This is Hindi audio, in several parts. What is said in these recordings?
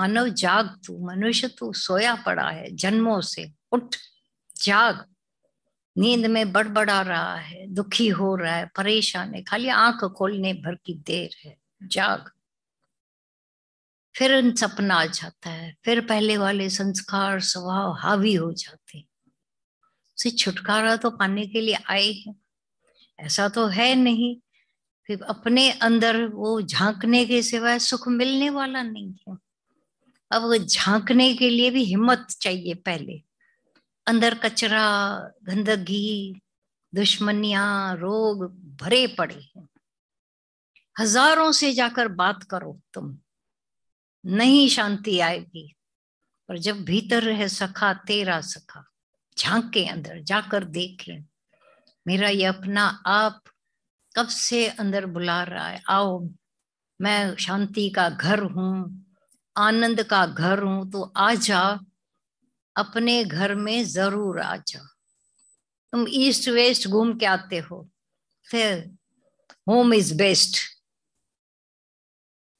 मानव जाग, तू मनुष्य, तू सोया पड़ा है जन्मों से, उठ जाग। नींद में बड़बड़ा रहा है, दुखी हो रहा है, परेशान है, खाली आंख खोलने भर की देर है, जाग। फिर सपना आ जाता है, फिर पहले वाले संस्कार स्वभाव हावी हो जाते हैं। से छुटकारा तो पाने के लिए आए हैं, ऐसा तो है नहीं। फिर अपने अंदर वो झांकने के सिवाय सुख मिलने वाला नहीं है। अब वो झांकने के लिए भी हिम्मत चाहिए पहले। अंदर कचरा, गंदगी, दुश्मनियां, रोग भरे पड़े हैं। हजारों से जाकर बात करो तुम, नहीं शांति आएगी। पर जब भीतर है सखा, तेरा सखा, झांके अंदर जाकर देखे, मेरा ये अपना आप कब से अंदर बुला रहा है, आओ मैं शांति का घर हूं, आनंद का घर हूं, तो आ जा, अपने घर में जरूर आ जा। तुम ईस्ट वेस्ट घूम के आते हो, फिर होम इज बेस्ट।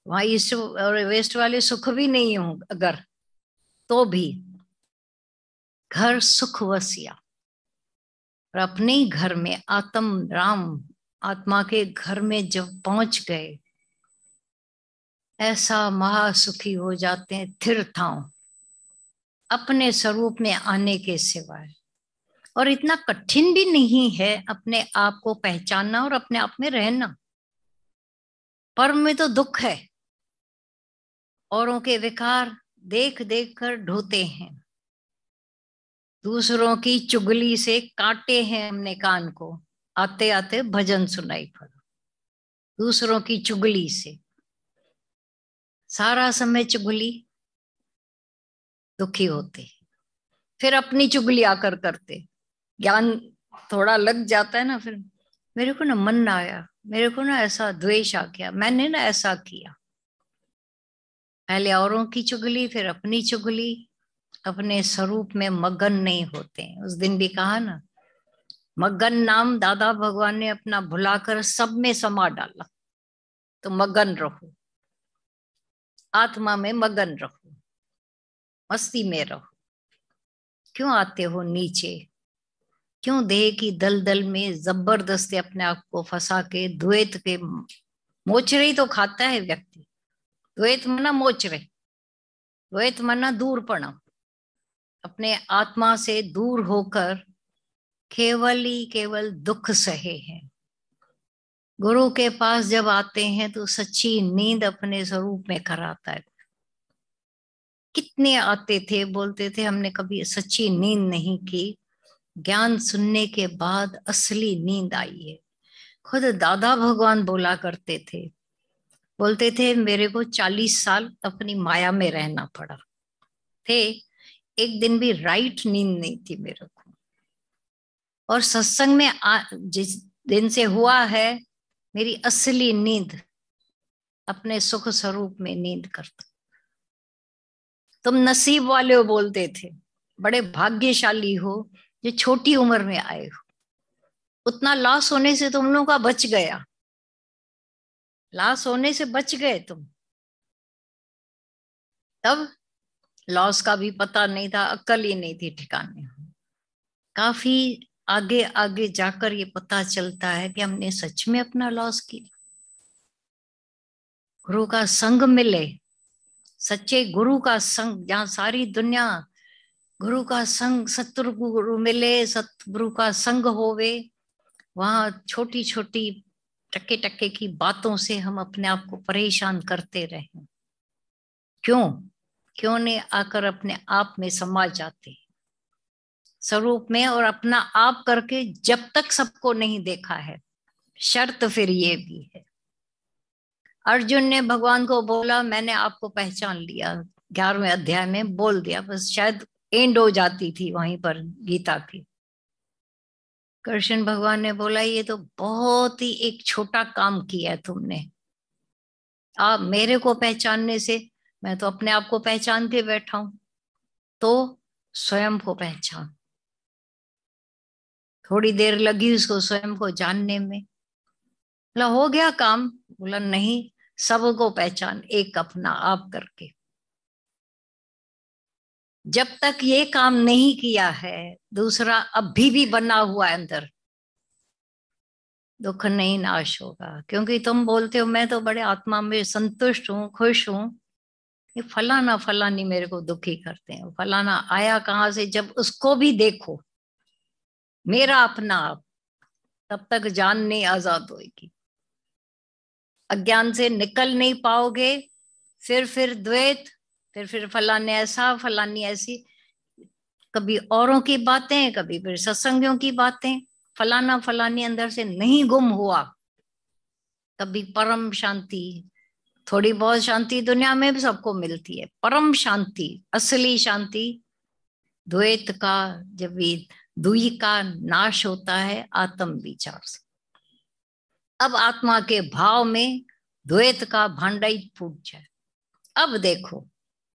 वहां ईस्ट और वेस्ट वाले सुख भी नहीं हो अगर, तो भी घर सुख वसिया। और अपने ही घर में आत्म राम, आत्मा के घर में जब पहुंच गए, ऐसा महासुखी हो जाते हैं थिर थाओ अपने स्वरूप में आने के सिवाय। और इतना कठिन भी नहीं है अपने आप को पहचानना और अपने आप में रहना। पर में तो दुख है, औरों के विकार देख देख कर ढोते हैं, दूसरों की चुगली से काटे हैं हमने कान को, आते आते भजन सुनाई पड़ा। दूसरों की चुगली से सारा समय चुगली, दुखी होते। फिर अपनी चुगली आकर करते, ज्ञान थोड़ा लग जाता है ना, फिर मेरे को ना मन ना आया, मेरे को ना ऐसा द्वेष आ गया, मैंने ना ऐसा किया। पहले औरों की चुगली, फिर अपनी चुगली, अपने स्वरूप में मगन नहीं होते। उस दिन भी कहा ना, मगन नाम दादा भगवान ने अपना भुलाकर सब में समा डाला। तो मगन रहो, आत्मा में मगन रहो, मस्ती में रहो। क्यों आते हो नीचे, क्यों देह की दलदल में जबरदस्ती अपने आप को फंसा के द्वैत के मोचरे ही तो खाता है व्यक्ति। द्वैत मना मोचरे, द्वैत मना दूरपणा। अपने आत्मा से दूर होकर केवल ही केवल दुख सहे हैं। गुरु के पास जब आते हैं तो सच्ची नींद अपने स्वरूप में कराता है। कितने आते थे, बोलते थे हमने कभी सच्ची नींद नहीं की, ज्ञान सुनने के बाद असली नींद आई है। खुद दादा भगवान बोला करते थे, बोलते थे मेरे को 40 साल अपनी माया में रहना पड़ा थे, एक दिन भी राइट नींद नहीं थी मेरे को। और सत्संग में जिस दिन से हुआ है, मेरी असली नींद अपने सुख स्वरूप में नींद करता। तुम नसीब वाले हो, बोलते थे, बड़े भाग्यशाली हो जो छोटी उम्र में आए हो। उतना लॉस होने से तुम लोगों का बच गया, लॉस होने से बच गए तुम। तब लॉस का भी पता नहीं था, अक्ल ही नहीं थी ठिकाने। काफी आगे आगे जाकर ये पता चलता है कि हमने सच में अपना लॉस किया। गुरु का संग मिले, सच्चे गुरु का संग, जहाँ सारी दुनिया गुरु का संग, सतगुरु गुरु मिले, सतगुरु का संग होवे, वहां छोटी छोटी टके टके की बातों से हम अपने आप को परेशान करते रहे। क्यों क्यों नहीं आकर अपने आप में समा जाते स्वरूप में, और अपना आप करके जब तक सबको नहीं देखा है। शर्त फिर ये भी है, अर्जुन ने भगवान को बोला मैंने आपको पहचान लिया, 11वें अध्याय में बोल दिया, बस शायद एंड हो जाती थी वहीं पर गीता की। कृष्ण भगवान ने बोला ये तो बहुत ही एक छोटा काम किया है तुमने, आप मेरे को पहचानने से, मैं तो अपने आप को पहचान के बैठा हूं, तो स्वयं को पहचान। थोड़ी देर लगी उसको स्वयं को जानने में, बोला हो गया काम, बोला नहीं, सबको पहचान एक अपना आप करके। जब तक ये काम नहीं किया है, दूसरा अभी भी बना हुआ है अंदर, दुख नहीं नाश होगा। क्योंकि तुम बोलते हो मैं तो बड़े आत्मा में संतुष्ट हूँ, खुश हूँ, ये फलाना फलानी मेरे को दुखी करते हैं, फलाना आया कहाँ से, जब उसको भी देखो मेरा अपना आप, तब तक जान नहीं आजाद होगी। अज्ञान से निकल नहीं पाओगे, फिर द्वैत, फिर फलाने ऐसा फलानी ऐसी, कभी औरों की बातें, कभी फिर सत्संगियों की बातें, फलाना फलानी अंदर से नहीं गुम हुआ, कभी परम शांति। थोड़ी बहुत शांति दुनिया में भी सबको मिलती है, परम शांति, असली शांति द्वैत का, जब भी दुई का नाश होता है आत्म विचार से, अब आत्मा के भाव में द्वैत का भांडा ही फूट जाए। अब देखो